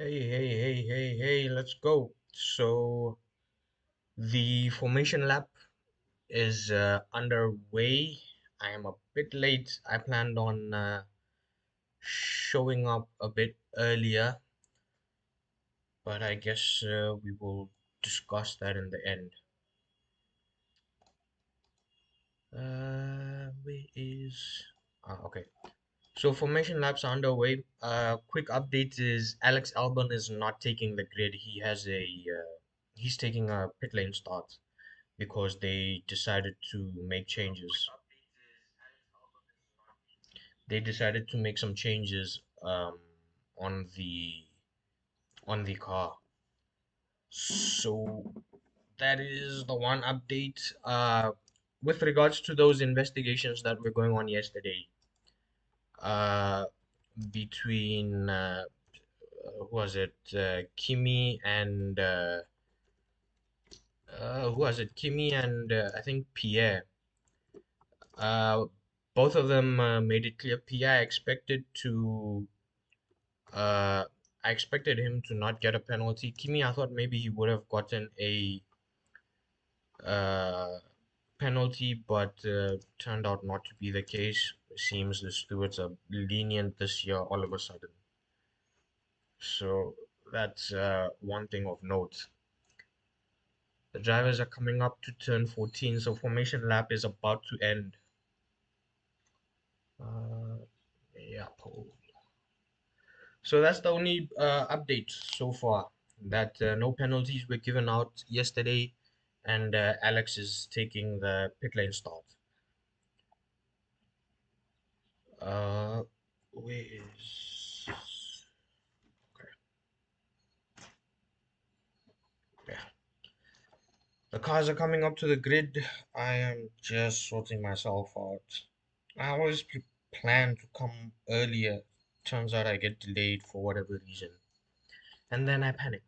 Hey, let's go. So the formation lap is underway. I am a bit late. I planned on showing up a bit earlier, but I guess we will discuss that in the end. Where is... okay. So formation laps are underway. Quick update is Alex Albon is not taking the grid. He's taking a pit lane start, because they decided to make changes. They decided to make some changes on the car. So that is the one update. With regards to those investigations that were going on yesterday, uh, between who was it? Kimi and who was it? Kimi and I think Pierre. Uh, both of them made it clear. Pierre expected to Uh, I expected him to not get a penalty. Kimi, I thought maybe he would have gotten a uh, penalty, but turned out not to be the case. It seems the stewards are lenient this year all of a sudden. So that's one thing of note. The drivers are coming up to turn 14, so formation lap is about to end. Uh, yeah, so that's the only update so far. That no penalties were given out yesterday, and Alex is taking the pit lane start. Uh, where is? Okay, yeah. The cars are coming up to the grid. I am just sorting myself out. I always plan to come earlier. Turns out I get delayed for whatever reason, and then I panic.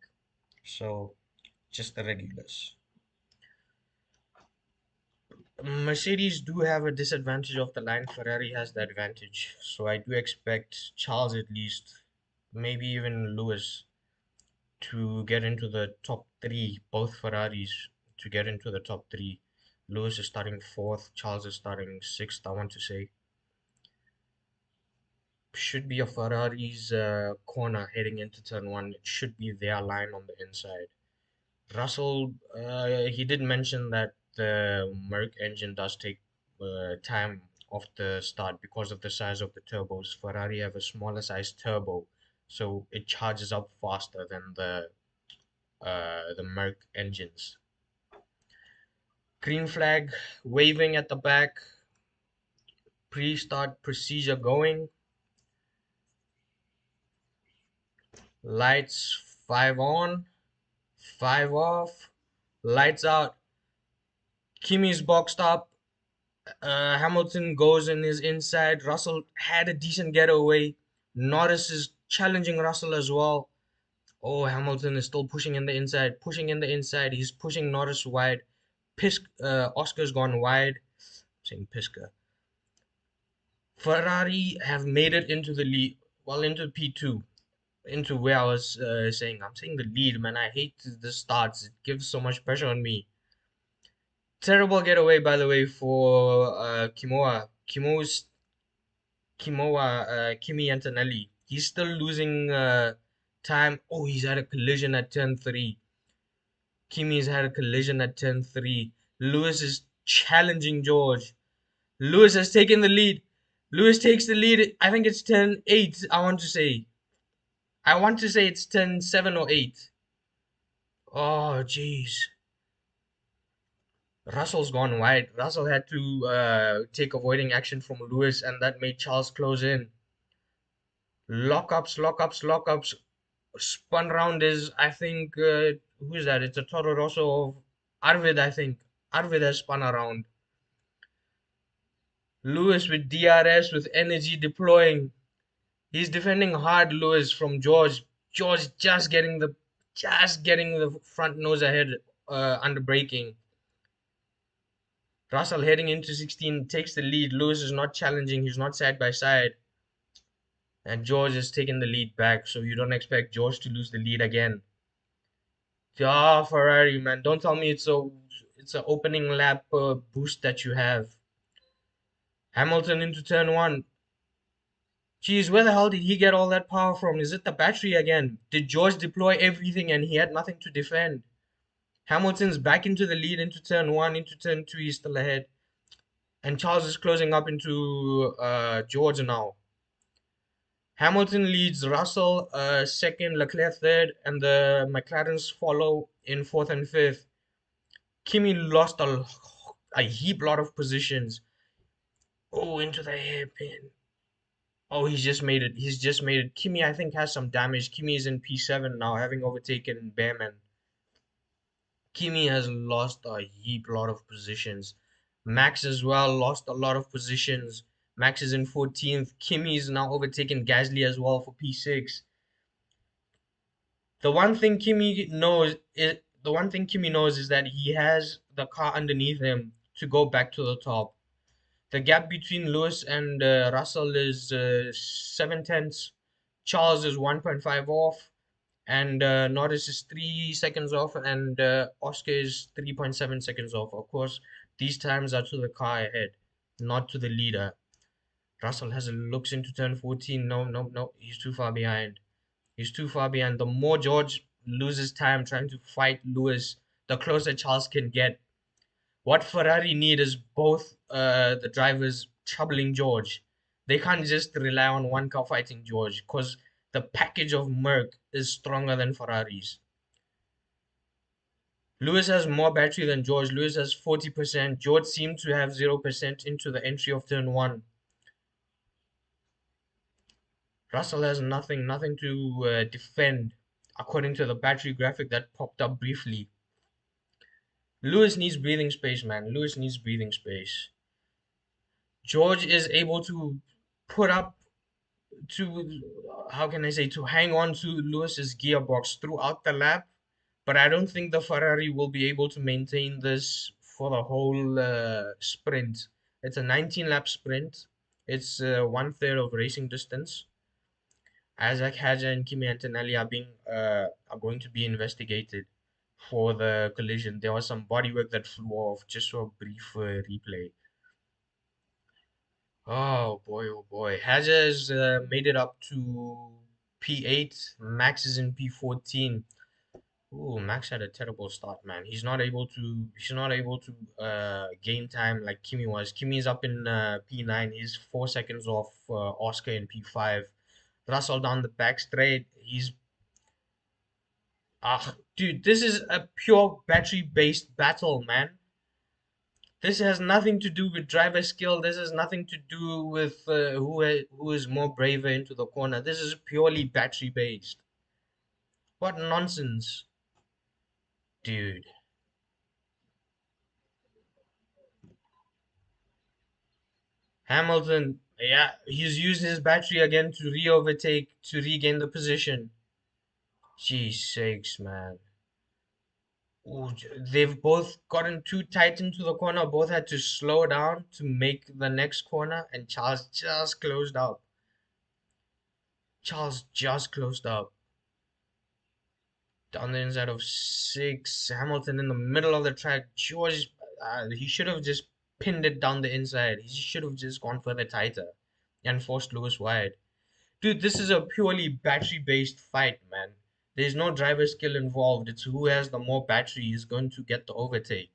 So just the regulars. Mercedes do have a disadvantage of the line. Ferrari has the advantage. So I do expect Charles, at least, maybe even Lewis, to get into the top three. Both Ferraris to get into the top three. Lewis is starting fourth. Charles is starting sixth, I want to say. Should be a Ferrari's corner heading into turn one. It should be their line on the inside. Russell, he did mention that the Merc engine does take time off the start because of the size of the turbos. Ferrari have a smaller size turbo, so it charges up faster than the Merc engines. Green flag waving at the back. Pre-start procedure going. Lights 5 on, 5 off. Lights out. Kimi's boxed up. Hamilton goes in his inside. Russell had a decent getaway. Norris is challenging Russell as well. Oh, Hamilton is still pushing in the inside, pushing in the inside. He's pushing Norris wide. Oscar's gone wide. I'm saying Piska. Ferrari have made it into the lead, well, into P2, into where I was saying. I'm saying the lead, man. I hate the starts. It gives so much pressure on me. Terrible getaway, by the way, for Kimoa. Kimi Antonelli. He's still losing time. Oh, he's had a collision at turn 3. Kimi's had a collision at turn 3. Lewis is challenging George. Lewis has taken the lead. Lewis takes the lead. I think it's turn 8, I want to say. I want to say it's turn 7 or 8. Oh, jeez. Russell's gone wide. Russell had to take avoiding action from Lewis, and that made Charles close in. Lockups. Spun round is, I think, who is that? It's a Toro Rosso of Arvid, I think. Arvid has spun around. Lewis with DRS, with energy deploying. He's defending hard, Lewis, from George. George just getting the front nose ahead under braking. Russell heading into 16 takes the lead. Lewis is not challenging. He's not side by side. and George is taking the lead back, so you don't expect George to lose the lead again. Ah, Ferrari, man, don't tell me it's a opening lap boost that you have. Hamilton into turn one. Geez, where the hell did he get all that power from? Is it the battery again? Did George deploy everything and he had nothing to defend? Hamilton's back into the lead into turn one, into turn two, he's still ahead. And Charles is closing up into George now. Hamilton leads Russell second, Leclerc third, and the McLarens follow in fourth and fifth. Kimi lost a heap lot of positions. Oh, into the hairpin. Oh, he's just made it. He's just made it. Kimi, I think, has some damage. Kimi is in P7 now, having overtaken Behrman. Kimi has lost a heap lot of positions. Max as well lost a lot of positions. Max is in 14th. Kimi is now overtaken Gasly as well for P6. The one thing Kimi knows is that he has the car underneath him to go back to the top. The gap between Lewis and Russell is 7 tenths. Charles is 1.5 off, and Norris is 3 seconds off, and Oscar is 3.7 seconds off. Of course, these times are to the car ahead, not to the leader. Russell has a looks into turn 14. No, no, no. He's too far behind. He's too far behind. The more George loses time trying to fight Lewis, the closer Charles can get. What Ferrari need is both the drivers troubling George. They can't just rely on one car fighting George because the package of Merc is stronger than Ferrari's. Lewis has more battery than George. Lewis has 40%. George seemed to have 0% into the entry of turn one. Russell has nothing to defend, according to the battery graphic that popped up briefly. Lewis needs breathing space, man. Lewis needs breathing space. George is able to put up to, how can I say, to hang on to Lewis's gearbox throughout the lap, but I don't think the Ferrari will be able to maintain this for the whole sprint. It's a 19 lap sprint. It's one third of racing distance. Isaac Hadja and Kimi Antonelli are going to be investigated for the collision. There was some bodywork that flew off. Just for a brief replay. Oh boy. Hadja has made it up to P8. Max is in P14. Ooh, Max had a terrible start, man. He's not able to gain time like Kimi was. Kimi's up in P9. He's 4 seconds off Oscar in P5. Russell down the back straight. Dude, this is a pure battery-based battle, man. This has nothing to do with driver skill. This has nothing to do with who is more braver into the corner. This is purely battery-based. What nonsense, dude. Hamilton, yeah, he's used his battery again to re-overtake to regain the position. Jeez sakes, man. Ooh, they've both gotten too tight into the corner. Both had to slow down to make the next corner, and Charles just closed up. Charles just closed up. On the inside of six, Hamilton in the middle of the track. George, he should have just pinned it down the inside. He should have just gone further tighter and forced Lewis wide. Dude, this is a purely battery-based fight, man. There's no driver skill involved. It's who has the more battery is going to get the overtake.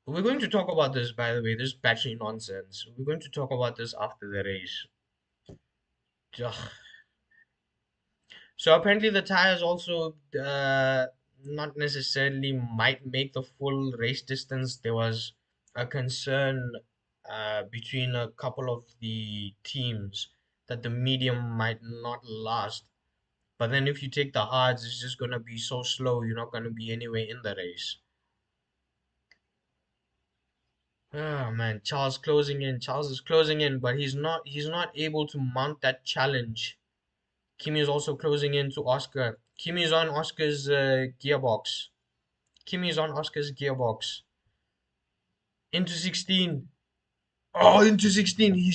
We're going to talk about this, by the way, this battery nonsense. We're going to talk about this after the race. Ugh. So apparently the tires also not necessarily might make the full race distance. There was a concern between a couple of the teams that the medium might not last. But then if you take the hards, it's just gonna be so slow, you're not gonna be anywhere in the race. Oh man, Charles closing in. Charles is closing in, but he's not able to mount that challenge. Kimi is also closing in to Oscar. Kimi is on Oscar's gearbox. Kimi is on Oscar's gearbox. Into 16. Oh, into 16.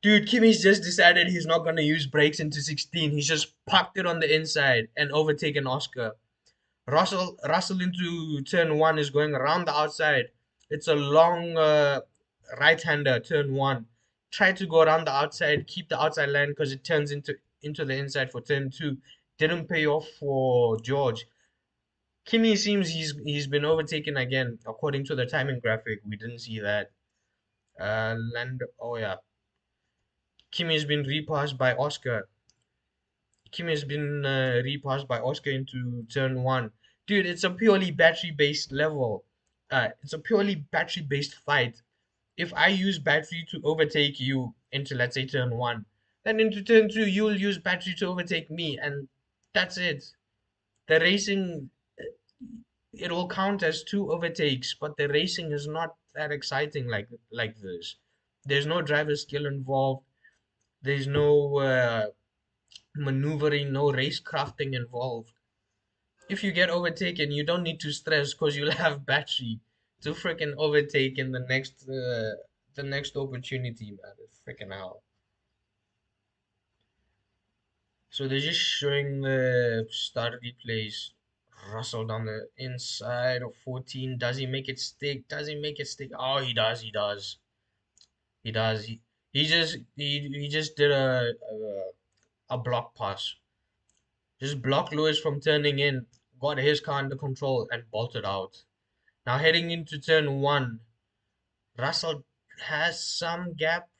Dude, Kimi's just decided he's not gonna use brakes into 16. He's just parked it on the inside and overtaken Oscar. Russell into turn one is going around the outside. It's a long right-hander, turn one. Tried to go around the outside, keep the outside line because it turns into the inside for turn two. Didn't pay off for George. Kimi seems he's been overtaken again. According to the timing graphic, we didn't see that. Oh yeah, Kimi has been repassed by Oscar. Kimi has been repassed by Oscar into turn one. Dude, it's a purely battery based level. It's a purely battery based fight. If I use battery to overtake you into, let's say, turn one, then into turn two, you'll use battery to overtake me, and that's it. The racing, it will count as two overtakes, but the racing is not that exciting like this. There's no driver skill involved. There's no maneuvering, no race crafting involved. If you get overtaken, you don't need to stress because you'll have battery to freaking overtake in the next opportunity, man. Freaking hell. So they're just showing the start replays. Russell down the inside of 14. Does he make it stick? Does he make it stick? Oh, he does. He does. He does. He just did a block pass. Just blocked Lewis from turning in. Got his car under control and bolted out. Now heading into turn one, Russell has some gap.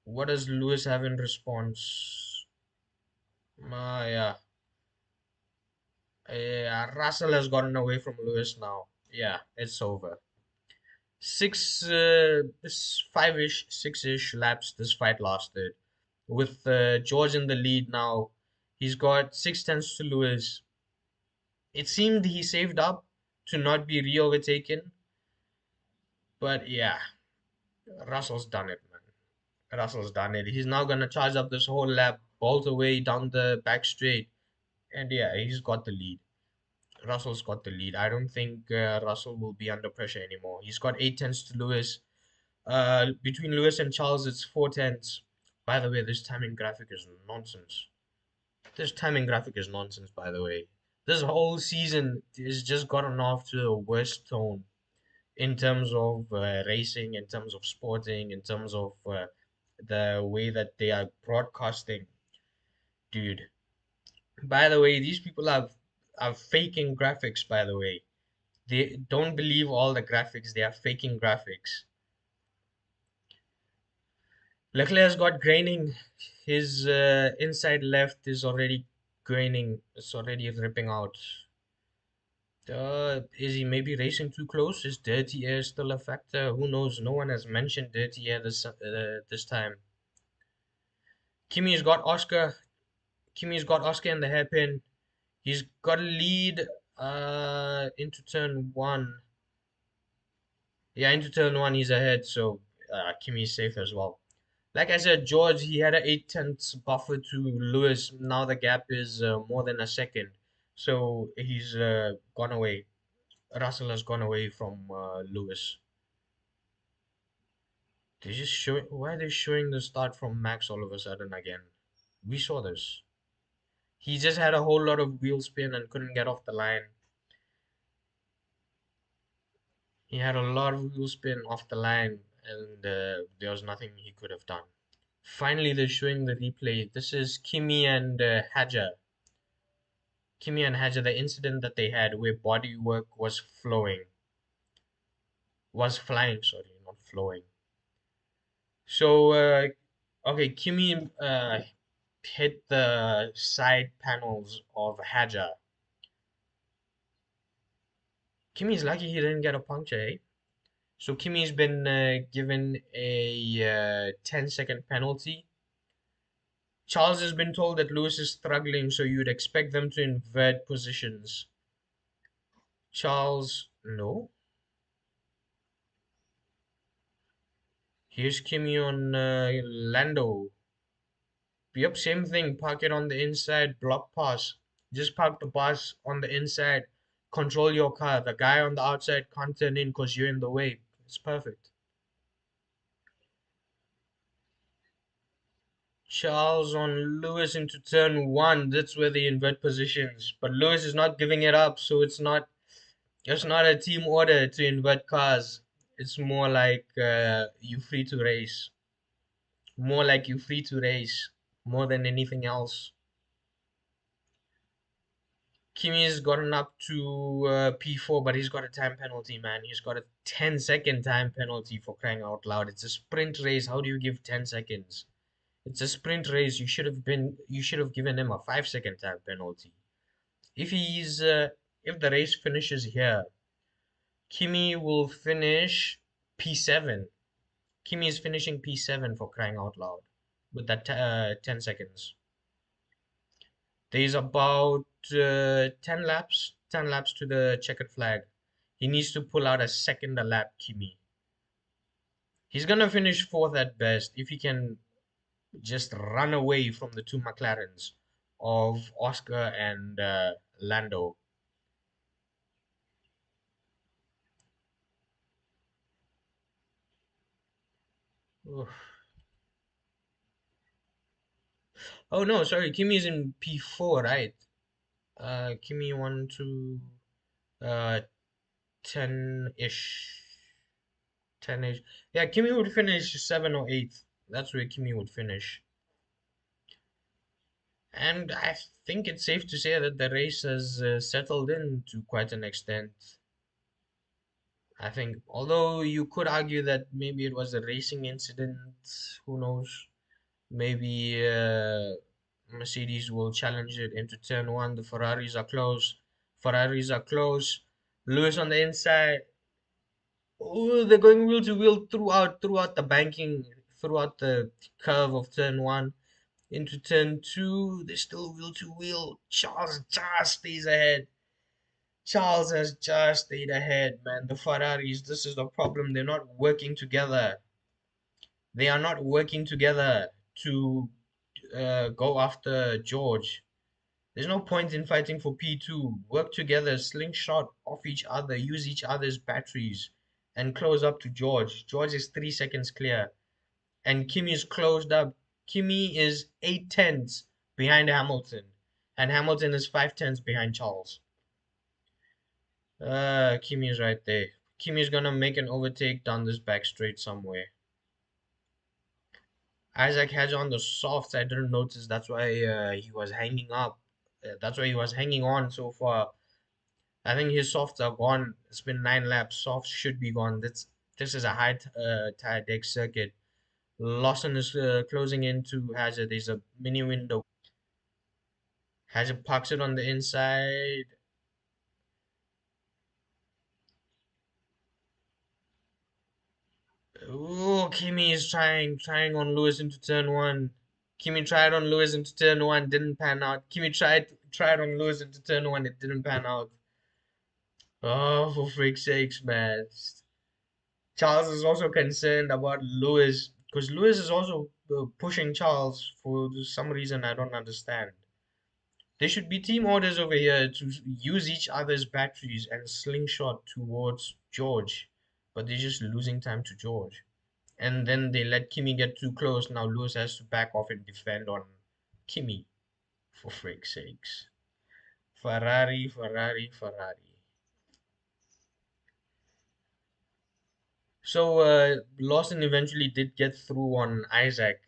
What does Lewis have in response? Yeah, yeah, Russell has gotten away from Lewis now. Yeah, it's over. Five-ish, six-ish laps this fight lasted. With George in the lead now, he's got 6 tenths to Lewis. It seemed he saved up to not be re-overtaken, but yeah, Russell's done it, man. Russell's done it. He's now gonna charge up this whole lap, bolt away down the back straight, and yeah, he's got the lead. Russell's got the lead. I don't think Russell will be under pressure anymore. He's got 8 tenths to Lewis. Between Lewis and Charles, it's 4 tenths. By the way, this timing graphic is nonsense. This timing graphic is nonsense, by the way. This whole season has just gotten off to a worst tone in terms of racing, in terms of sporting, in terms of the way that they are broadcasting. Dude, by the way, these people are faking graphics, by the way. They don't believe all the graphics, they are faking graphics. Leclerc's got graining. His inside left is already graining. It's already ripping out. Is he maybe racing too close? Is dirty air still a factor? Who knows? No one has mentioned dirty air this time. Kimi's got Oscar. Kimi's got Oscar in the hairpin. He's got a lead into turn one. Yeah, into turn one he's ahead, so Kimi's safe as well. Like I said, George, he had an 8 tenths buffer to Lewis. Now the gap is more than a second. So he's gone away. Russell has gone away from Lewis. They just show why are they showing the start from Max all of a sudden again? We saw this. He just had a whole lot of wheel spin and couldn't get off the line. He had a lot of wheel spin off the line and there was nothing he could have done. Finally, they're showing the replay. This is Kimi and Haja. Kimi and Haja, the incident that they had where bodywork was flying, sorry, not flowing. So, okay, Kimi hit the side panels of Haja. Kimi's lucky he didn't get a puncture, eh? So Kimi's been given a 10-second penalty. Charles has been told that Lewis is struggling, so you'd expect them to invert positions. Charles, no. Here's Kimi on Lando. Yep, same thing. Park it on the inside, block pass. Just park the bus on the inside. Control your car. The guy on the outside can't turn in because you're in the way. It's perfect. Charles on Lewis into turn one. That's where they invert positions. But Lewis is not giving it up, so it's not a team order to invert cars. It's more like you free to race. More like you free to race more than anything else. Kimi's gotten up to P4, but he's got a time penalty, man. He's got a 10-second time penalty for crying out loud. It's a sprint race. How do you give 10 seconds? It's a sprint race. You should have given him a 5-second time penalty. If he's if the race finishes here, Kimi will finish P7. Kimi is finishing P7 for crying out loud with that 10 seconds. There's about 10 laps to the checkered flag. He needs to pull out a second a lap, Kimi. He's gonna finish fourth at best if he can just run away from the two McLarens of Oscar and Lando. Oof. Oh no, sorry, Kimi's in P4, right? Kimi 1 to uh 10-ish. 10-ish. Yeah, Kimi would finish 7 or 8th. That's where Kimi would finish. And I think it's safe to say that the race has settled in to quite an extent. I think, although you could argue that maybe it was a racing incident, who knows? Maybe Mercedes will challenge it into turn one. The Ferraris are close. Ferraris are close. Lewis on the inside. Oh, they're going wheel to wheel throughout the banking, throughout the curve of turn one into turn two. They're still wheel to wheel. Charles just stays ahead. Charles has just stayed ahead, man. The Ferraris, this is the problem. They're not working together. They are not working together to go after George. There's no point in fighting for P2. Work together, slingshot off each other, use each other's batteries, and close up to George. George is 3 seconds clear, and Kimi is closed up. Kimi is 8 tenths behind Hamilton, and Hamilton is 5 tenths behind Charles. Kimi is right there. Kimi is gonna make an overtake down this back straight somewhere. Isaac has on the softs. I didn't notice. That's why he was hanging up. That's why he was hanging on so far. I think his softs are gone. It's been 9 laps. Softs should be gone. This is a high tire deck circuit. Lawson is closing into Hazard. There's a mini window. Hazard parks it on the inside. Oh, Kimi is trying on Lewis into turn one. Kimi tried on Lewis into turn one, didn't pan out. Kimi tried on Lewis into turn one, it didn't pan out. Oh, for freak's sakes, man. Charles is also concerned about Lewis because Lewis is also pushing Charles for some reason I don't understand. There should be team orders over here to use each other's batteries and slingshot towards George, but they're just losing time to George. And then they let Kimi get too close. Now Lewis has to back off and defend on Kimi, for freak's sakes. Ferrari, Ferrari, Ferrari. So Lawson eventually did get through on Isaac.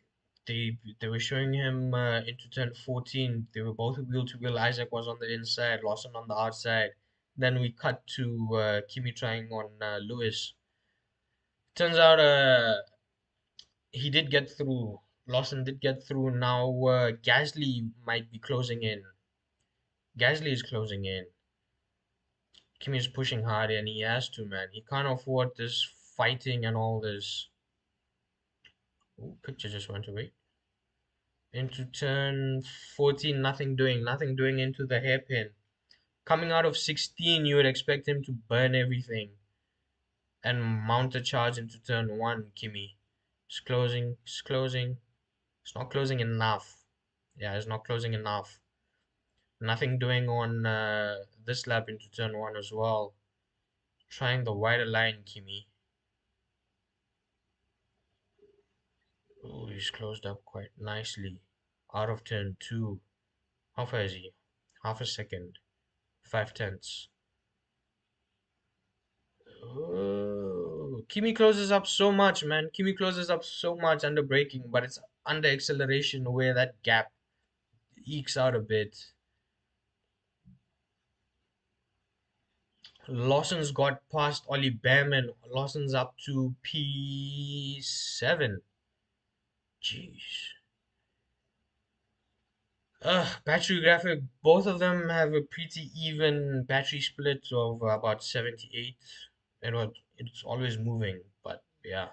They were showing him into turn 14. They were both wheel to wheel. Isaac was on the inside, Lawson on the outside. Then we cut to Kimi trying on Lewis. Turns out he did get through. Lawson did get through. Now Gasly might be closing in. Gasly is closing in. Kimi is pushing hard and he has to, man. He can't afford this fighting and all this. Ooh, picture just went away. Into turn 14, nothing doing into the hairpin. Coming out of 16, you would expect him to burn everything and mount a charge into turn 1, Kimi. It's closing. It's not closing enough. Yeah, it's not closing enough. Nothing doing on this lap into turn 1 as well. Trying the wider line, Kimi. Oh, he's closed up quite nicely. Out of turn two. How far is he? Half a second. 5/10. Oh, Kimi closes up so much, man. Kimi closes up so much under braking, but it's under acceleration where that gap ekes out a bit. Lawson's got past Ollie Behrman. Lawson's up to P7. Jeez. Battery graphic. Both of them have a pretty even battery split of about 78. It's always moving, but yeah.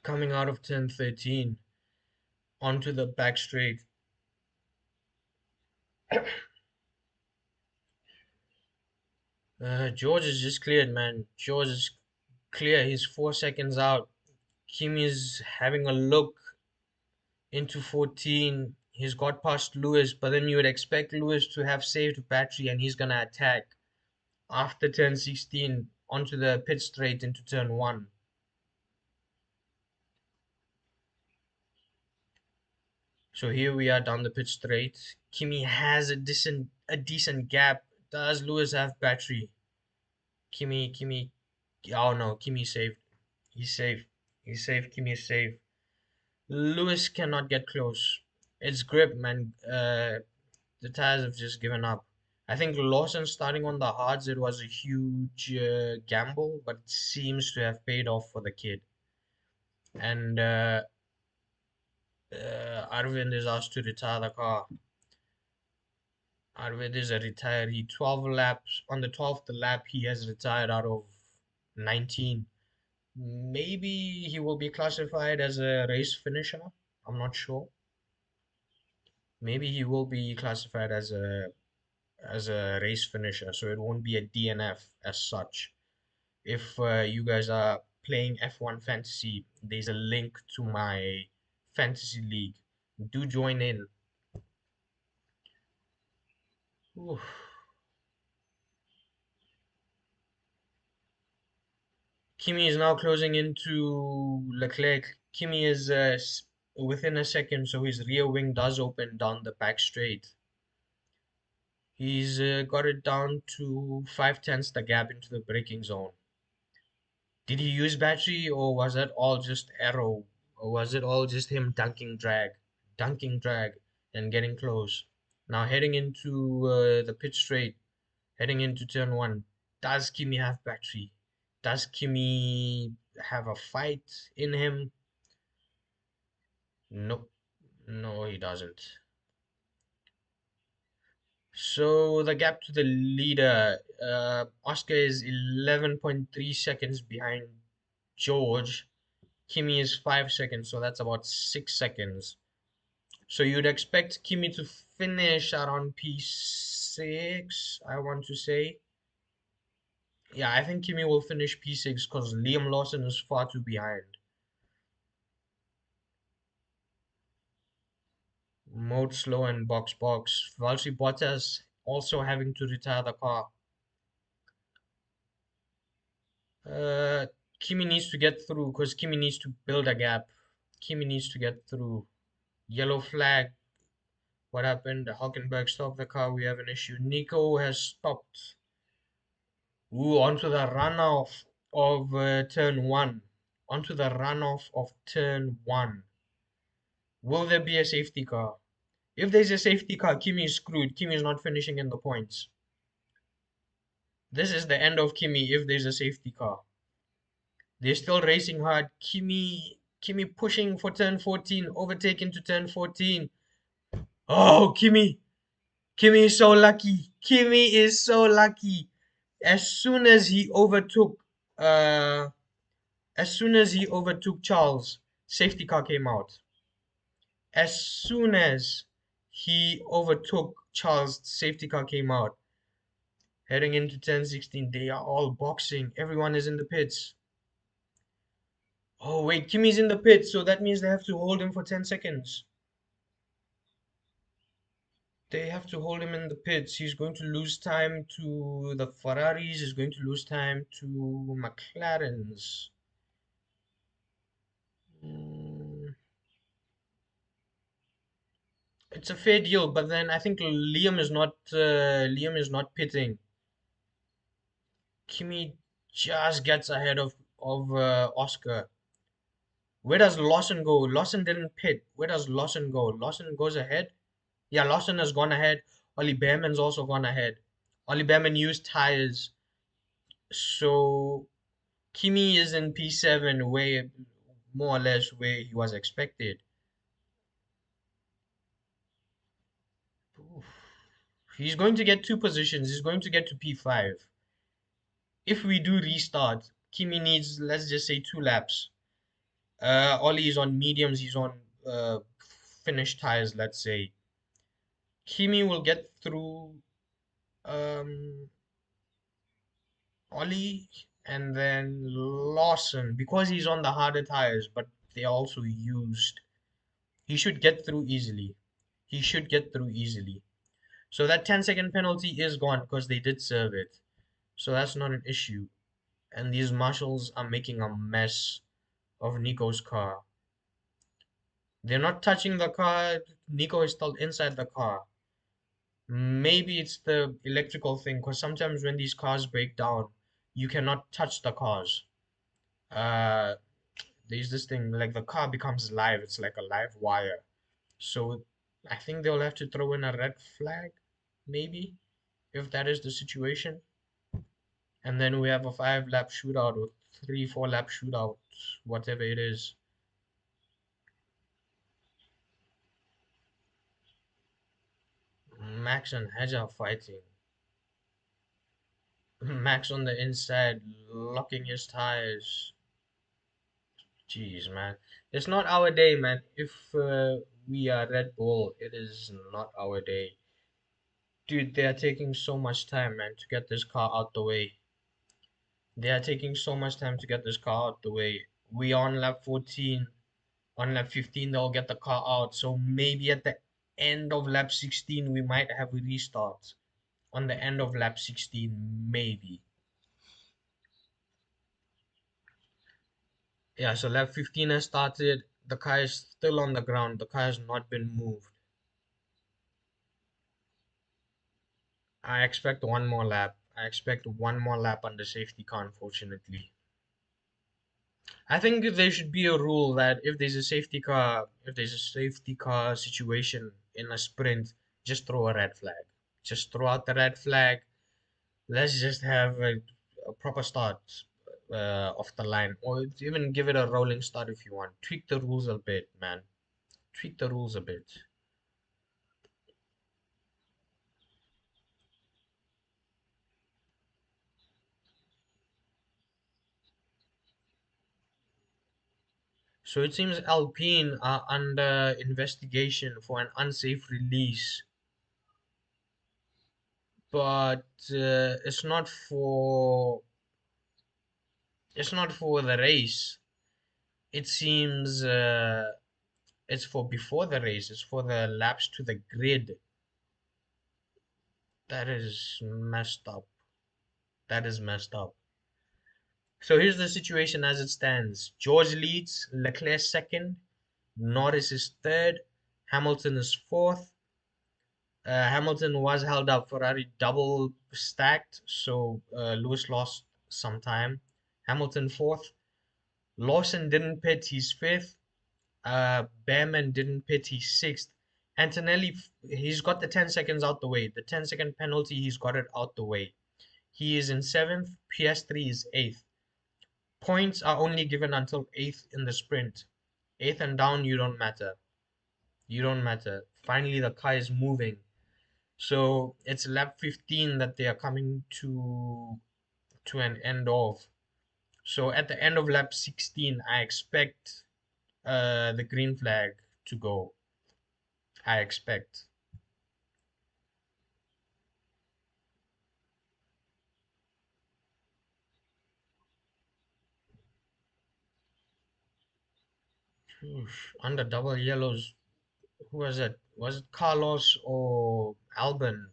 Coming out of 10:13 onto the back straight. George is just cleared, man. George is clear. He's 4 seconds out. Kimi is having a look into 14. He's got past Lewis, but then you would expect Lewis to have saved battery and he's gonna attack after turn 16 onto the pit straight into turn 1. So here we are down the pit straight. Kimi has a decent gap. Does Lewis have battery? Kimi. Oh no, Kimi saved. He's safe. He's safe. Kimi is safe. Lewis cannot get close. It's grip, man. The tires have just given up. I think Lawson starting on the hards, it was a huge gamble, but it seems to have paid off for the kid. And Arvind is asked to retire the car. Arvind is a retiree. 12 laps. On the 12th lap, he has retired out of 19. Maybe he will be classified as a race finisher. I'm not sure. Maybe he will be classified as a race finisher, so it won't be a DNF as such. If you guys are playing F1 Fantasy, there's a link to my fantasy league. Do join in. Oof. Kimi is now closing into Leclerc. Kimi is within a second, so his rear wing does open down the back straight. He's got it down to 5/10 the gap into the braking zone. Did he use battery or was that all just arrow? Or was it all just him dunking drag, and getting close? Now heading into the pit straight, heading into turn 1. Does Kimi have battery? Does Kimi have a fight in him? Nope. No, he doesn't. So the gap to the leader, Oscar is 11.3 seconds behind George. Kimi is 5 seconds, so that's about 6 seconds. So you'd expect Kimi to finish around P6, I want to say. Yeah, I think Kimi will finish P6 because Liam Lawson is far too behind. Mode slow and box box. Valtteri Bottas also having to retire the car. Uh, Kimi needs to get through because Kimi needs to build a gap. Kimi needs to get through. Yellow flag. What happened? Hulkenberg stopped the car. We have an issue. Nico has stopped. Ooh, onto the runoff of turn 1. Onto the runoff of turn 1. Will there be a safety car? If there's a safety car, Kimi is screwed. Kimi is not finishing in the points. This is the end of Kimi if there's a safety car. They're still racing hard. Kimi pushing for turn 14, overtaking to turn 14. Oh, Kimi. Kimi is so lucky. Kimi is so lucky. As soon as he overtook uh As soon as he overtook Charles, safety car came out. As soon as he overtook Charles, safety car came out. Heading into 10:16, they are all boxing. Everyone is in the pits. Oh, wait, Kimi's in the pits, so that means they have to hold him for 10 seconds. They have to hold him in the pits. He's going to lose time to the Ferraris. He's going to lose time to McLarens. Mm, it's a fair deal, but then I think Liam is not pitting. Kimi just gets ahead of Oscar. Where does Lawson go? Lawson didn't pit. Where does Lawson go? Lawson goes ahead. Yeah, Lawson has gone ahead. Ollie Behrman's also gone ahead. Ollie Behrman used tires. So Kimi is in P7 where more or less where he was expected. Oof. He's going to get two positions. He's going to get to P5. If we do restart, Kimi needs, let's just say, 2 laps. Ollie is on mediums. He's on finished tires, let's say. Kimi will get through um, Ollie and then Lawson because he's on the harder tires, but they are also used. He should get through easily. He should get through easily. So that 10-second penalty is gone because they did serve it. So that's not an issue. And these marshals are making a mess of Nico's car. They're not touching the car. Nico is still inside the car. Maybe it's the electrical thing because sometimes when these cars break down, you cannot touch the cars. Uh, there's this thing like the car becomes live. It's like a live wire. So I think they'll have to throw in a red flag, maybe, if that is the situation. And then we have a 5 lap shootout or 3, 4 lap shootout, whatever it is. Max and Hedge are fighting. Max on the inside, locking his tires. Jeez, man. It's not our day, man. If we are Red Bull, it is not our day. Dude, they are taking so much time, man, to get this car out the way. They are taking so much time to get this car out the way. We are on lap 14. On lap 15, they'll get the car out. So maybe at the end of lap 16, we might have a restart. On the end of lap 16, maybe. Yeah, so lap 15 has started. The car is still on the ground. The car has not been moved. I expect one more lap. I expect one more lap on the safety car, unfortunately. I think there should be a rule that if there's a safety car situation in a sprint, just throw a red flag. Just throw out the red flag. Let's just have a proper start off the line, or even give it a rolling start if you want. Tweak the rules a bit, man. Tweak the rules a bit. So it seems Alpine are under investigation for an unsafe release, but it's not for the race. It seems it's for before the race. It's for the laps to the grid. That is messed up. That is messed up. So here's the situation as it stands. George leads, Leclerc second, Norris is third, Hamilton is fourth. Hamilton was held up. Ferrari double stacked, so Lewis lost some time. Hamilton fourth. Lawson didn't pit, he's fifth. Behrman didn't pit, he's sixth. Antonelli, he's got the 10 seconds out the way. The 10-second penalty, he's got it out the way. He is in seventh. PS3 is eighth. Points are only given until eighth in the sprint. Eighth and down, you don't matter. You don't matter. Finally, the car is moving. So it's lap 15 that they are coming to an end of. So at the end of lap 16, I expect the green flag to go. I expect. Oof, under double yellows, who was that? was it Carlos or Albon?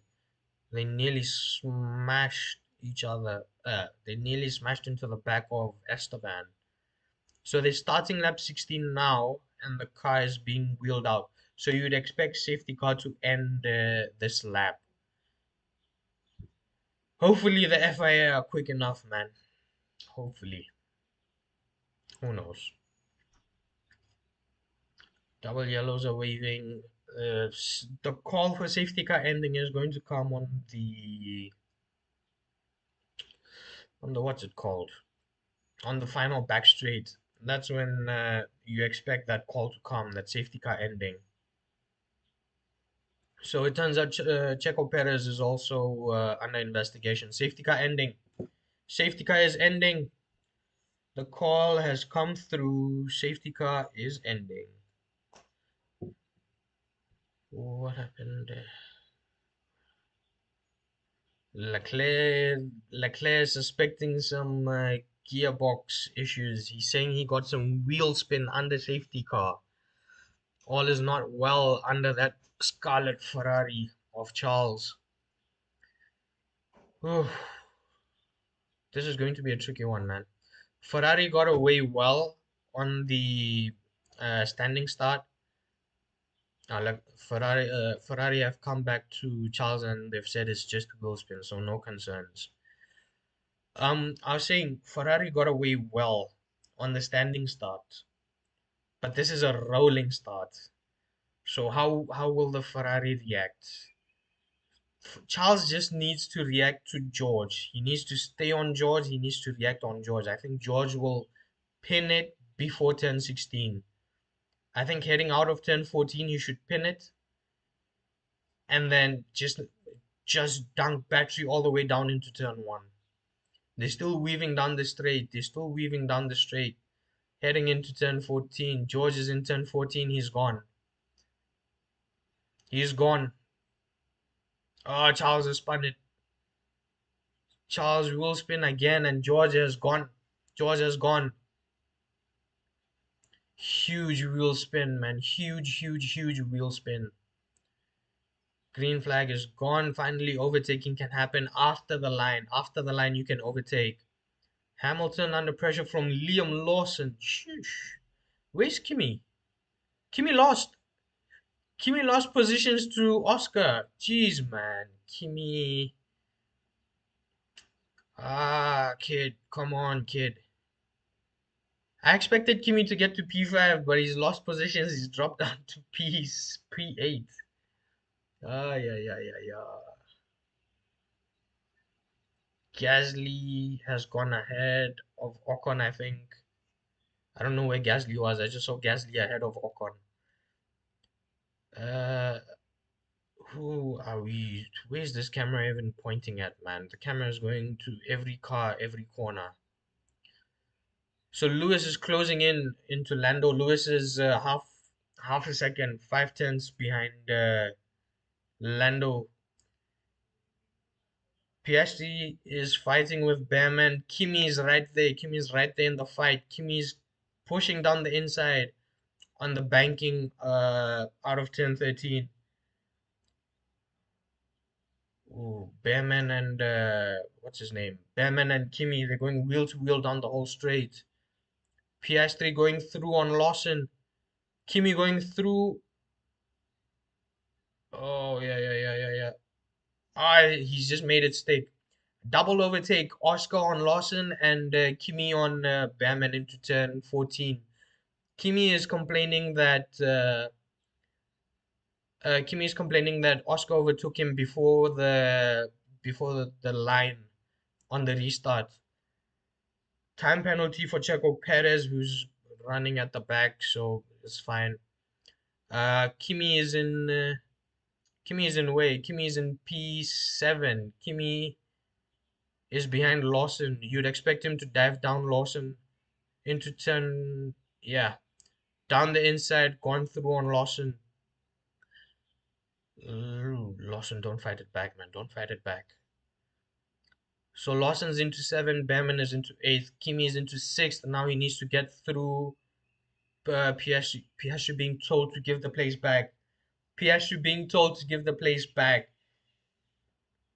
They nearly smashed each other. They nearly smashed into the back of Esteban. So they're starting lap 16 now, and the car is being wheeled out. So you'd expect safety car to end this lap. Hopefully the FIA are quick enough, man. Hopefully. Who knows? Double yellows are waving. The call for safety car ending is going to come on the what's it called? On the final back straight. That's when you expect that call to come, that safety car ending. So it turns out Checo Perez is also under investigation. Safety car ending. Safety car is ending. The call has come through. Safety car is ending. What happened? Leclerc is suspecting some gearbox issues. He's saying he got some wheel spin under safety car. All is not well under that scarlet Ferrari of Charles. Oof, this is going to be a tricky one, man. Ferrari got away well on the standing start. Like Ferrari have come back to Charles and they've said it's just wheel spin, so no concerns. I was saying Ferrari got away well on the standing start, but this is a rolling start. So how will the Ferrari react? Charles just needs to react to George. He needs to stay on George. He needs to react on George. I think George will pin it before turn 16. I think heading out of turn 14, he should pin it and then just dunk battery all the way down into turn 1. They're still weaving down the straight. They're still weaving down the straight. Heading into turn 14. George is in turn 14. He's gone. He's gone. Oh, Charles has spun it. Charles will spin again, and George has gone. George has gone. Huge wheel spin, man. Huge, huge, huge wheel spin. Green flag is gone. Finally, overtaking can happen after the line. After the line, you can overtake. Hamilton under pressure from Liam Lawson. Shush. Where's Kimi? Kimi lost. Kimi lost positions to Oscar. Jeez, man. Kimi. Ah, kid. Come on, kid. I expected Kimi to get to P5, but he's lost positions. He's dropped down to P8. Ah, yeah, yeah, yeah, yeah. Gasly has gone ahead of Ocon, I think. I don't know where Gasly was. I just saw Gasly ahead of Ocon. Uh, who are we? Where's this camera even pointing at, man? The camera is going to every car, every corner. So Lewis is closing in into Lando. Lewis is half a second, 5 tenths behind Lando. Piastri is fighting with Behrman. Kimi is right there. Kimi is right there in the fight. Kimi is pushing down the inside on the banking out of turn 13. Ooh, Behrman and what's his name? Behrman and Kimi, they're going wheel to wheel down the whole straight. Piastri going through on Lawson. Kimi going through. Oh, yeah, yeah, yeah, yeah, yeah. Ah, he's just made it stick. Double overtake. Oscar on Lawson and Kimi on Behrman into turn 14. Kimi is complaining that Oscar overtook him before the line on the restart. Time penalty for Checo Perez, who's running at the back, so it's fine. Kimi is in way. Kimi is in P7. Kimi is behind Lawson. You'd expect him to dive down Lawson into turn, yeah, down the inside, gone through on Lawson. Ooh, Lawson, don't fight it back, man. Don't fight it back. So Lawson's into 7, Behrman is into 8th, Kimi is into 6th. Now he needs to get through Piastri being told to give the place back. Piastri being told to give the place back,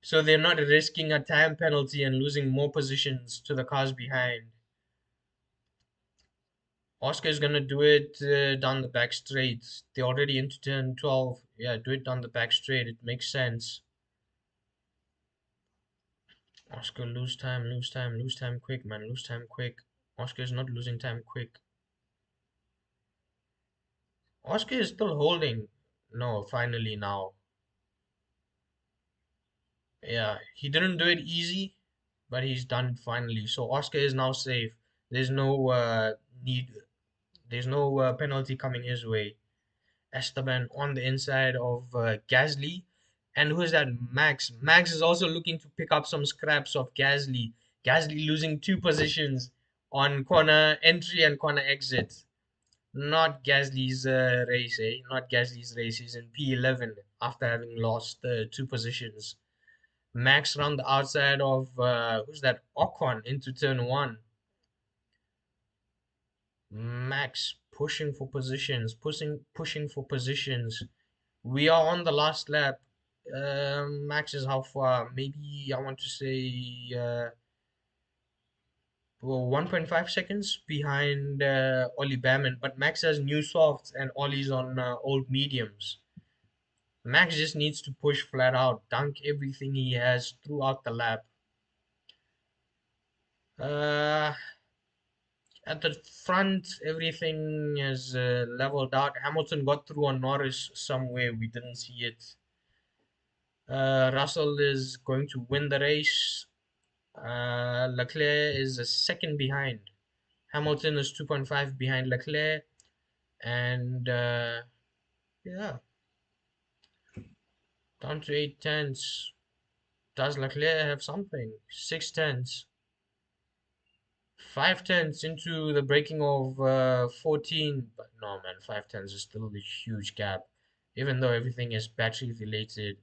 so they're not risking a time penalty and losing more positions to the cars behind. Oscar is gonna do it down the back straight. They're already into turn 12. Yeah, do it down the back straight. It makes sense. Oscar, lose time, lose time, lose time quick, man. Lose time quick. Oscar is not losing time quick. Oscar is still holding. No, finally now. Yeah, he didn't do it easy, but he's done it finally. So Oscar is now safe. There's no need. There's no penalty coming his way. Esteban on the inside of Gasly. And who's that? Max. Max is also looking to pick up some scraps of Gasly. Gasly losing two positions on corner entry and corner exit. Not Gasly's race, eh? Not Gasly's race. He's in P11 after having lost two positions. Max round the outside of who's that? Ocon into turn one. Max pushing for positions, pushing for positions. We are on the last lap. Max is how far? Maybe I want to say well, 1.5 seconds behind Ollie Behrman, but Max has new softs and Ollie's on old mediums. Max just needs to push flat out, dunk everything he has throughout the lap. Uh, at the front, everything is leveled out. Hamilton got through on Norris somewhere. We didn't see it. Russell is going to win the race. Leclerc is a second behind. Hamilton is 2.5 behind Leclerc. And yeah, down to 8 tenths. Does Leclerc have something? 6 tenths. 5 tenths into the breaking of 14. But no, man, 5 tenths is still a huge gap. Even though everything is battery related.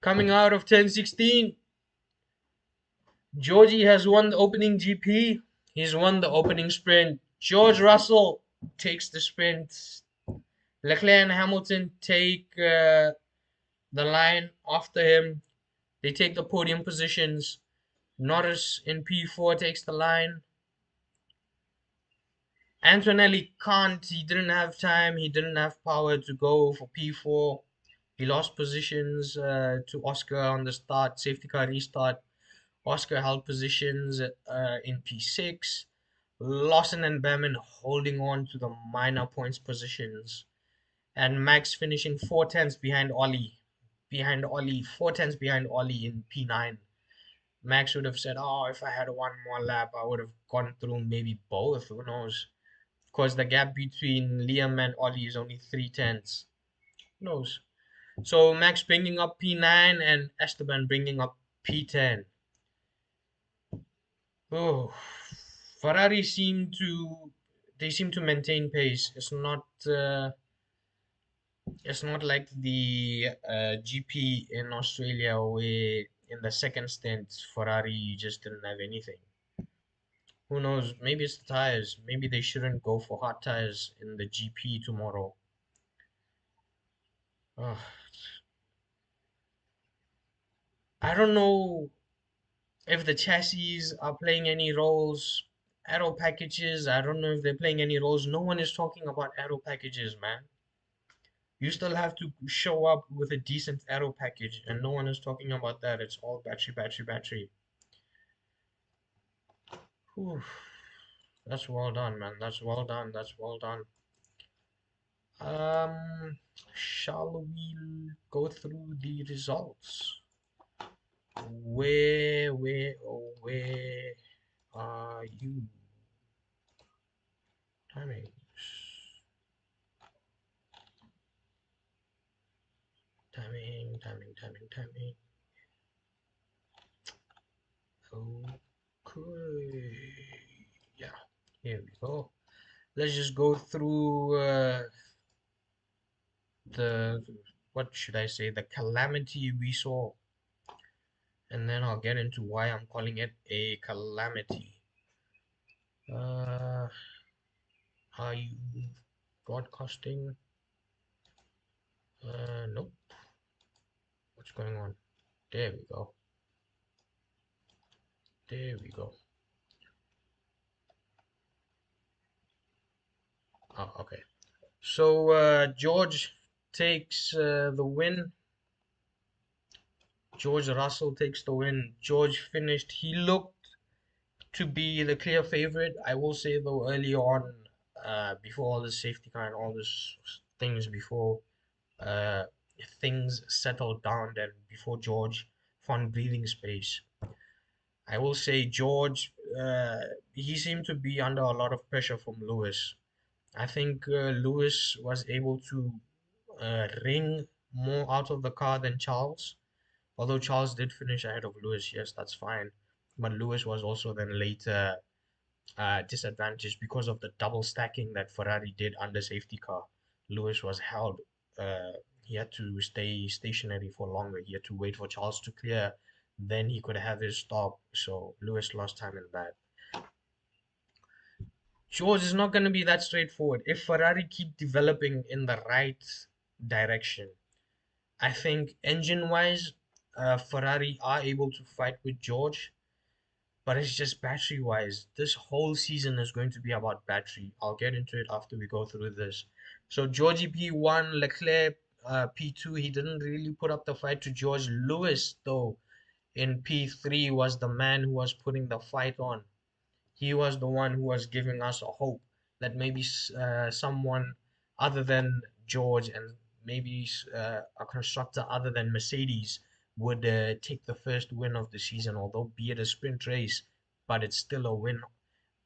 Coming out of 10-16. Georgie has won the opening GP. He's won the opening sprint. George Russell takes the sprint. Leclerc and Hamilton take the line after him. They take the podium positions. Norris in P4 takes the line. Antonelli can't. He didn't have time. He didn't have power to go for P4. He lost positions to Oscar on the start, safety car restart. Oscar held positions in P6. Lawson and Behrman holding on to the minor points positions. And Max finishing 4 tenths behind Ollie. 4 tenths behind Ollie in P9. Max would have said, oh, if I had one more lap, I would have gone through maybe both. Who knows? Of course, the gap between Liam and Ollie is only 3 tenths. Who knows? So Max bringing up P9 and Esteban bringing up P10. Oh, Ferrari seem to maintain pace. It's not like the GP in Australia where in the second stint Ferrari just didn't have anything. Who knows? Maybe it's the tires. Maybe they shouldn't go for hot tires in the GP tomorrow. Ugh. I don't know if the chassis are playing any roles. Aero packages, I don't know if they're playing any roles. No one is talking about aero packages, man. You still have to show up with a decent aero package, and no one is talking about that. It's all battery, battery, battery. Whew. That's well done, man. That's well done. That's well done. Shall we go through the results? Oh, where are you? Timings. Timing. Okay. Yeah, here we go. Let's just go through the, what should I say, the calamity we saw. And then I'll get into why I'm calling it a calamity. Are you broadcasting? Nope. What's going on? There we go. There we go. Oh, okay. So George takes the win. George Russell takes the win. George finished. He looked to be the clear favorite. I will say though, early on, before all the safety car and all this things, before uh, things settled down, and before George found breathing space, I will say George. He seemed to be under a lot of pressure from Lewis. I think Lewis was able to wring more out of the car than Charles. Although Charles did finish ahead of Lewis, yes, that's fine. But Lewis was also then later disadvantaged because of the double stacking that Ferrari did under safety car. Lewis was held. Uh, he had to stay stationary for longer. He had to wait for Charles to clear. Then he could have his stop. So Lewis lost time in that. George is not going to be that straightforward. If Ferrari keep developing in the right direction, I think engine-wise, Ferrari are able to fight with George, but it's just battery-wise. This whole season is going to be about battery. I'll get into it after we go through this. So Georgie P1, Leclerc P2, he didn't really put up the fight to George. Lewis, though, in P3 was the man who was putting the fight on. He was the one who was giving us a hope that maybe someone other than George and maybe a constructor other than Mercedes would take the first win of the season, although be it a sprint race, but it's still a win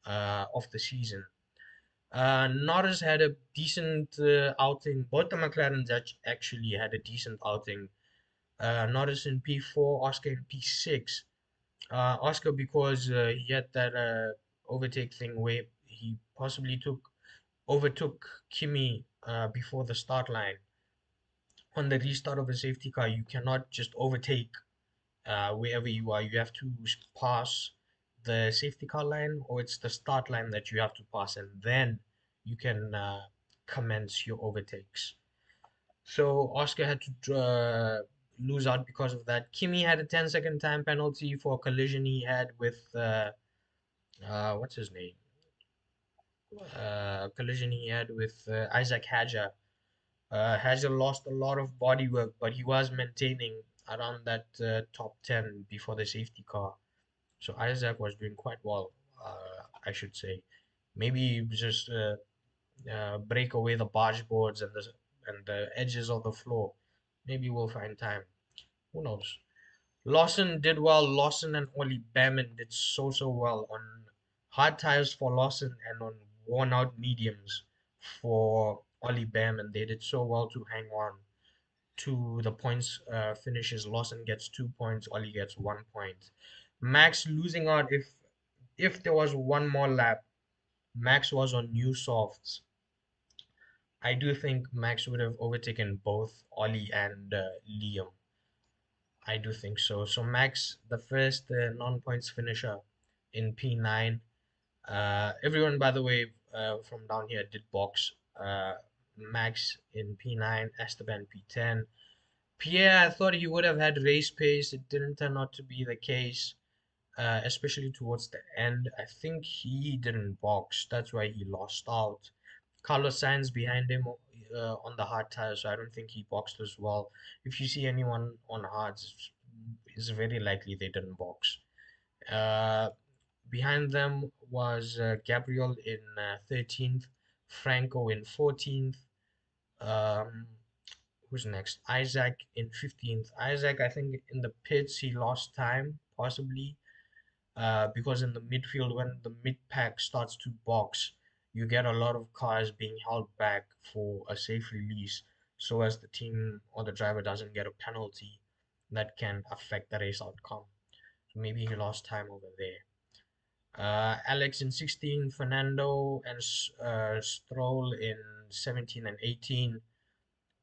of the season. Norris had a decent outing. Both the McLarens actually had a decent outing. Norris in P4, Oscar in P6. Oscar because he had that overtake thing where he possibly overtook Kimi before the start line. On the restart of a safety car, you cannot just overtake wherever you are. You have to pass the safety car line, or it's the start line that you have to pass, and then you can commence your overtakes. So Oscar had to lose out because of that. Kimi had a 10-second time penalty for a collision he had with what's his name? Collision he had with Isaac Hadjar. Hadjar lost a lot of body work, but he was maintaining around that top 10 before the safety car. So Isaac was doing quite well, I should say. Maybe just break away the barge boards and the edges of the floor. Maybe we'll find time. Who knows? Lawson did well. Lawson and Oli Behrman did so well on hard tires for Lawson and on worn out mediums for Oli Behrman. They did so well to hang on to the points finishes. Lawson gets 2 points. Oli gets 1 point. Max losing out if there was one more lap. Max was on new softs. I do think Max would have overtaken both Oli and Liam. I do think so. So Max, the first non-points finisher in P9. Everyone, by the way, from down here did box. Max in P9, Esteban P10. Pierre, I thought he would have had race pace. It didn't turn out to be the case, especially towards the end. I think he didn't box. That's why he lost out. Carlos Sainz behind him on the hard tires, so I don't think he boxed as well. If you see anyone on hards, it's very likely they didn't box. Uh, Behind them was Gabriel in 13th, Franco in 14th. Um, who's next? Isaac in 15th. Isaac, I think in the pits he lost time, possibly because in the midfield, when the mid pack starts to box, you get a lot of cars being held back for a safe release, so as the team or the driver doesn't get a penalty that can affect the race outcome. So maybe he lost time over there. Alex in 16, Fernando and Stroll in 17 and 18.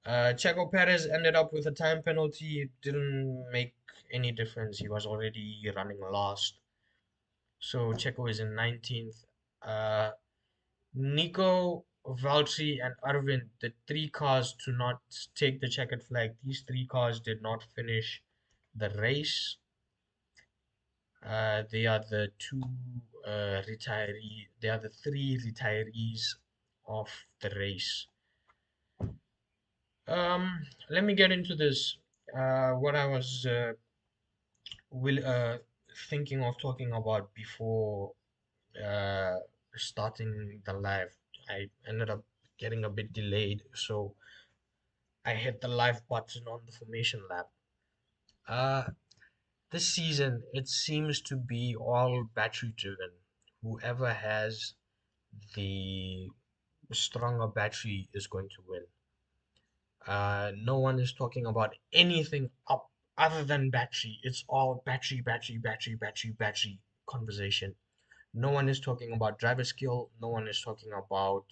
Checo Perez ended up with a time penalty. It didn't make any difference. He was already running last. So Checo is in 19th. Uh, Nico Valtteri and Arvind, the three cars to not take the checkered flag, these three cars did not finish the race. They are the they are the three retirees of the race. Let me get into this. What I was will thinking of talking about before uh, starting the live. I ended up getting a bit delayed, so I hit the live button on the formation lap. Uh, this season it seems to be all battery driven. Whoever has the stronger battery is going to win. No one is talking about anything up other than battery. It's all battery, battery, battery, battery, battery conversation. No one is talking about driver skill. No one is talking about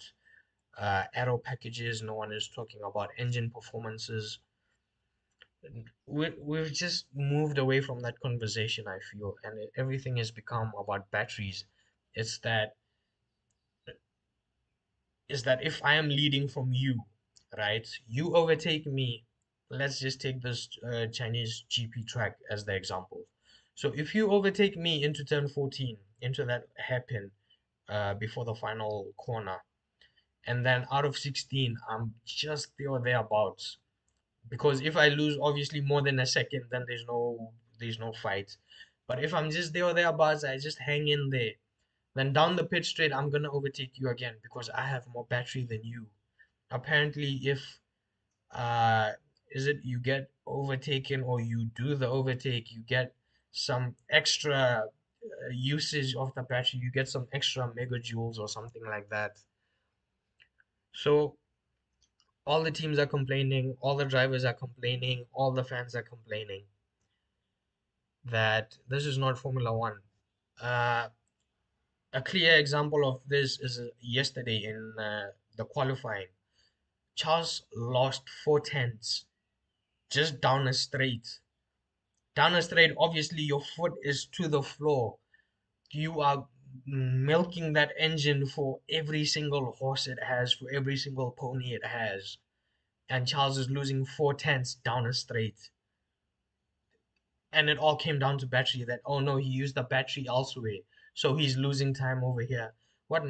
aero packages. No one is talking about engine performances. We've just moved away from that conversation, I feel, and everything has become about batteries. It's that is that if I am leading from you, right? You overtake me. Let's just take this Chinese GP track as the example. So if you overtake me into turn 14, into that hairpin before the final corner, and then out of 16, I'm just there or thereabouts. Because if I lose obviously more than a second, then there's no fight. But if I'm just there or thereabouts, I just hang in there. Then down the pit straight, I'm gonna overtake you again because I have more battery than you. Apparently, if uh, is it you get overtaken or you do the overtake, you get some extra usage of the battery. You get some extra megajoules or something like that. So all the teams are complaining, all the drivers are complaining, all the fans are complaining that this is not Formula One. Uh, a clear example of this is yesterday in the qualifying. Charles lost 4 tenths just down a straight. Down a straight, obviously, your foot is to the floor. You are milking that engine for every single horse it has, for every single pony it has. And Charles is losing 4 tenths down a straight. And it all came down to battery that, oh no, he used the battery elsewhere. So he's losing time over here. What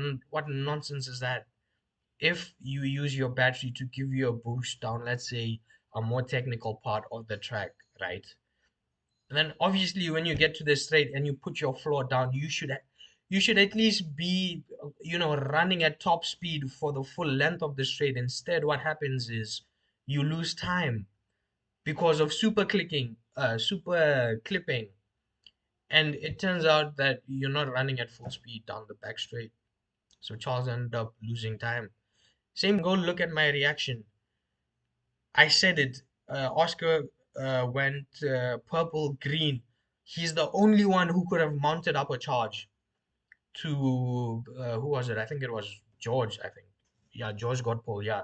nonsense is that? If you use your battery to give you a boost down, let's say, a more technical part of the track, right? And then obviously when you get to the straight and you put your floor down, you should at least be running at top speed for the full length of the straight. Instead, what happens is you lose time because of super clipping, and it turns out that you're not running at full speed down the back straight. So Charles ended up losing time. Same, go look at my reaction. I said it. Oscar went purple green. He's the only one who could have mounted up a charge to who was it? I think it was George. I think, yeah, George got pole. Yeah,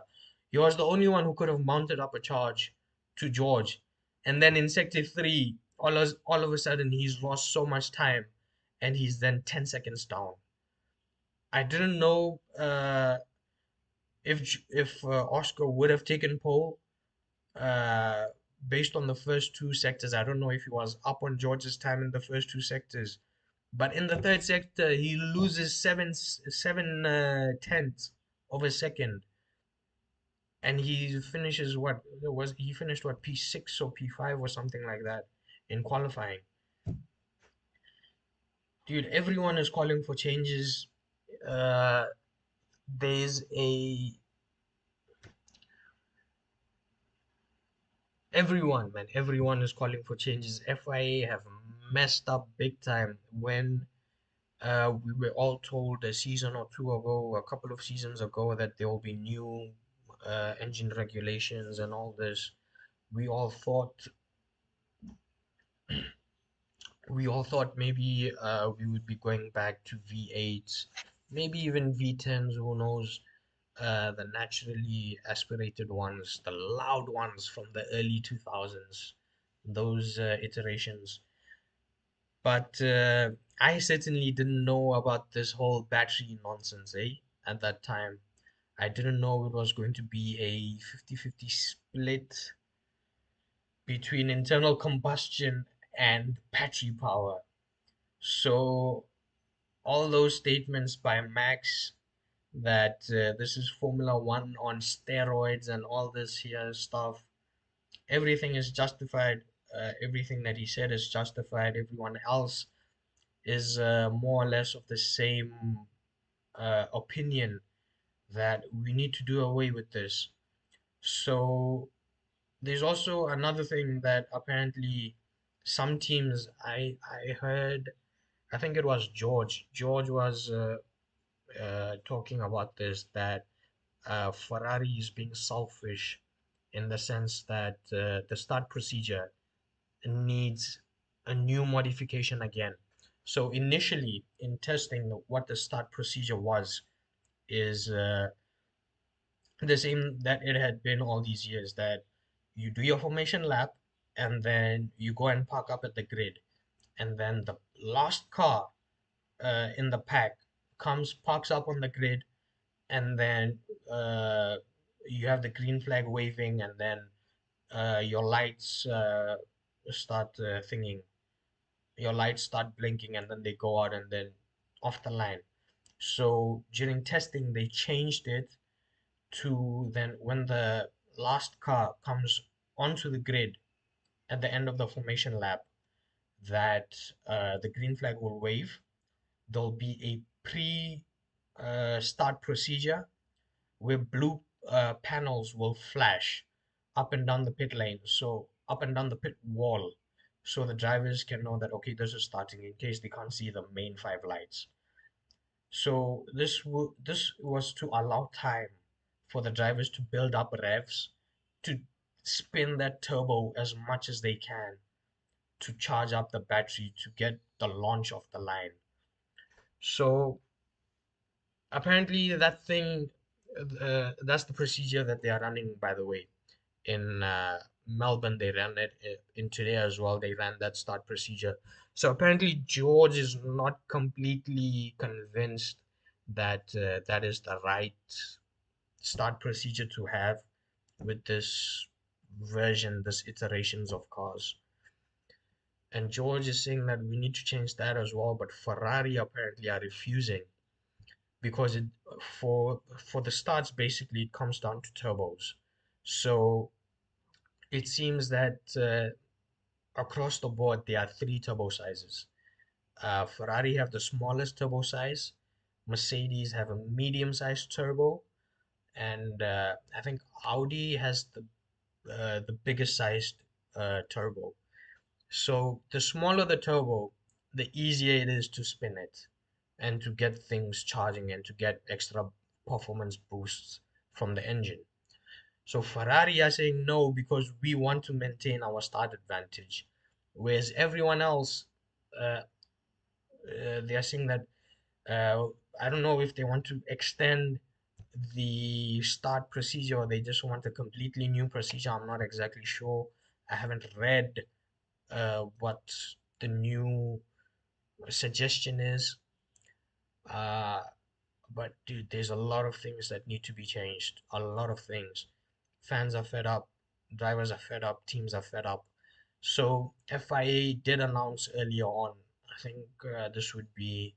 he was the only one who could have mounted up a charge to George. And then in sector three, all of a sudden he's lost so much time, and he's then 10 seconds down. I didn't know if Oscar would have taken pole uh, based on the first two sectors. I don't know if he was up on George's time in the first two sectors, but in the third sector he loses seven tenths of a second, and he finishes he finished what, P6 or P5 or something like that in qualifying. Dude, everyone is calling for changes. Uh, there's a Everyone, man, everyone is calling for changes. FIA have messed up big time when we were all told a season or two ago, a couple of seasons ago, that there will be new engine regulations and all this. We all thought we all thought maybe we would be going back to V8s, maybe even V10s. Who knows? The naturally aspirated ones, the loud ones from the early 2000s, those iterations. But I certainly didn't know about this whole battery nonsense, at that time. I didn't know it was going to be a 50-50 split between internal combustion and battery power. So all those statements by Max that this is Formula One on steroids and all this here stuff, everything is justified. Everything that he said is justified. Everyone else is more or less of the same opinion that we need to do away with this. So there's also another thing that apparently some teams I heard, I think it was George. George was talking about this, that Ferrari is being selfish in the sense that the start procedure needs a new modification again. So initially in testing, what the start procedure was is the same that it had been all these years, that you do your formation lap and then you go and park up at the grid, and then the last car in the pack comes, parks up on the grid, and then uh, you have the green flag waving, and then your lights start thinking, your lights start blinking, and then they go out and then off the line. So during testing, they changed it to then when the last car comes onto the grid at the end of the formation lap, that the green flag will wave. There'll be a pre start procedure where blue panels will flash up and down the pit lane, so up and down the pit wall, so the drivers can know that okay, this is starting in case they can't see the main five lights. So this was to allow time for the drivers to build up revs, to spin that turbo as much as they can, to charge up the battery to get the launch of the line. So apparently that thing, that's the procedure that they are running, by the way. In Melbourne, they ran it in today as well. They ran that start procedure. So apparently, George is not completely convinced that that is the right start procedure to have with this version, this iterations of cars. And George is saying that we need to change that as well, but Ferrari apparently are refusing because it for the starts basically it comes down to turbos. So it seems that across the board there are three turbo sizes. Ferrari have the smallest turbo size, Mercedes have a medium-sized turbo, and I think Audi has the biggest sized turbo. So the smaller the turbo, the easier it is to spin it and to get things charging and to get extra performance boosts from the engine. So Ferrari are saying no because we want to maintain our start advantage, whereas everyone else, uh, they are saying that uh, I don't know if they want to extend the start procedure or they just want a completely new procedure. I'm not exactly sure. I haven't read what the new suggestion is. Uh, but dude, there's a lot of things that need to be changed. A lot of things. Fans are fed up, drivers are fed up, teams are fed up. So FIA did announce earlier on, I think this would be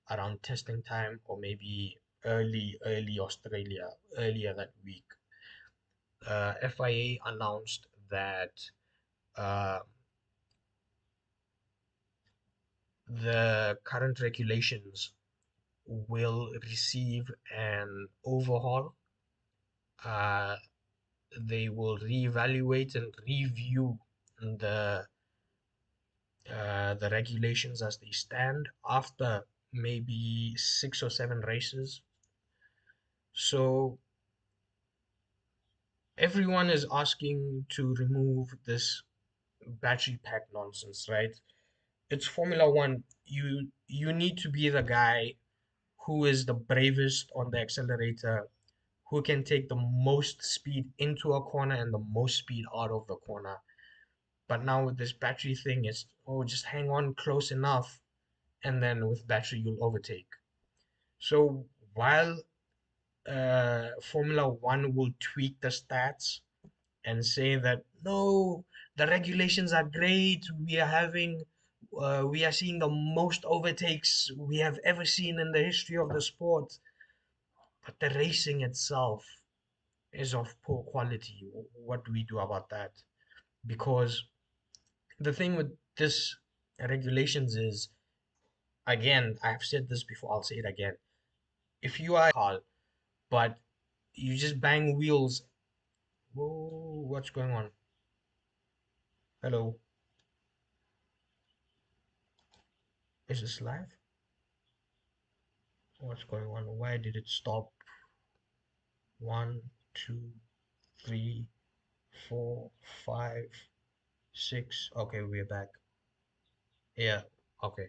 around testing time or maybe early Australia, earlier that week. FIA announced that uh, the current regulations will receive an overhaul. Uh, they will reevaluate and review the regulations as they stand after maybe 6 or 7 races. So everyone is asking to remove this battery pack nonsense, right? It's Formula One. You need to be the guy who is the bravest on the accelerator, who can take the most speed into a corner and the most speed out of the corner. But now with this battery thing, it's oh, just hang on close enough, and then with battery you'll overtake. So while Formula One will tweak the stats and say that no, the regulations are great. We are seeing the most overtakes we have ever seen in the history of the sport. But the racing itself is of poor quality. What do we do about that? Because the thing with this regulations is, again, I've said this before, I'll say it again. If you are car, but you just bang wheels, whoa, what's going on? Hello, is this live? What's going on? Why did it stop? One, two, three, four, five, six. Okay, we're back. Yeah, okay.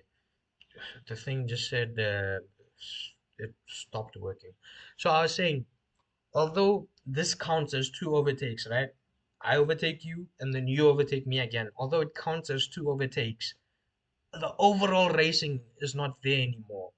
The thing just said it stopped working. So I was saying, although this counts as two overtakes, right? I overtake you and then you overtake me again. Although it counts as two overtakes, the overall racing is not there anymore.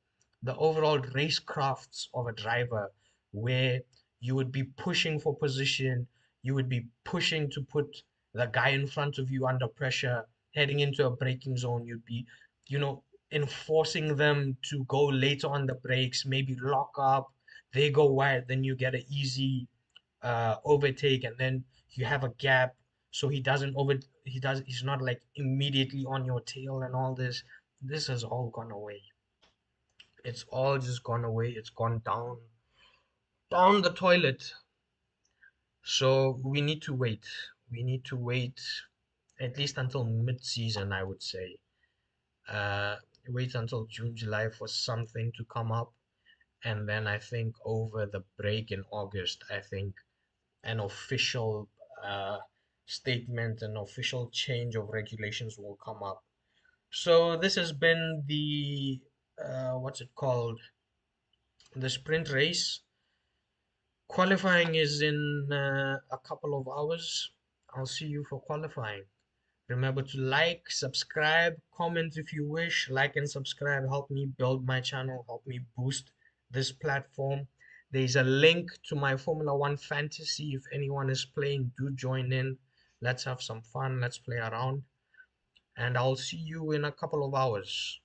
The overall racecrafts of a driver, where you would be pushing for position, you would be pushing to put the guy in front of you under pressure, heading into a braking zone, you'd be, you know, enforcing them to go later on the brakes, maybe lock up, they go wide, then you get an easy overtake, and then you have a gap so he's not like immediately on your tail and all this. This has all gone away. It's all just gone away. It's gone down the toilet. So we need to wait. We need to wait at least until mid-season, I would say. uh Wait until June, July for something to come up, and then I think over the break in August, I think an official statement, an official change of regulations will come up. So this has been the what's it called? The sprint race. Qualifying is in a couple of hours. I'll see you for qualifying. Remember to like, subscribe, comment if you wish. Like and subscribe. Help me build my channel. Help me boost this platform. There's a link to my Formula One fantasy. If anyone is playing, do join in. Let's have some fun. Let's play around. And I'll see you in a couple of hours.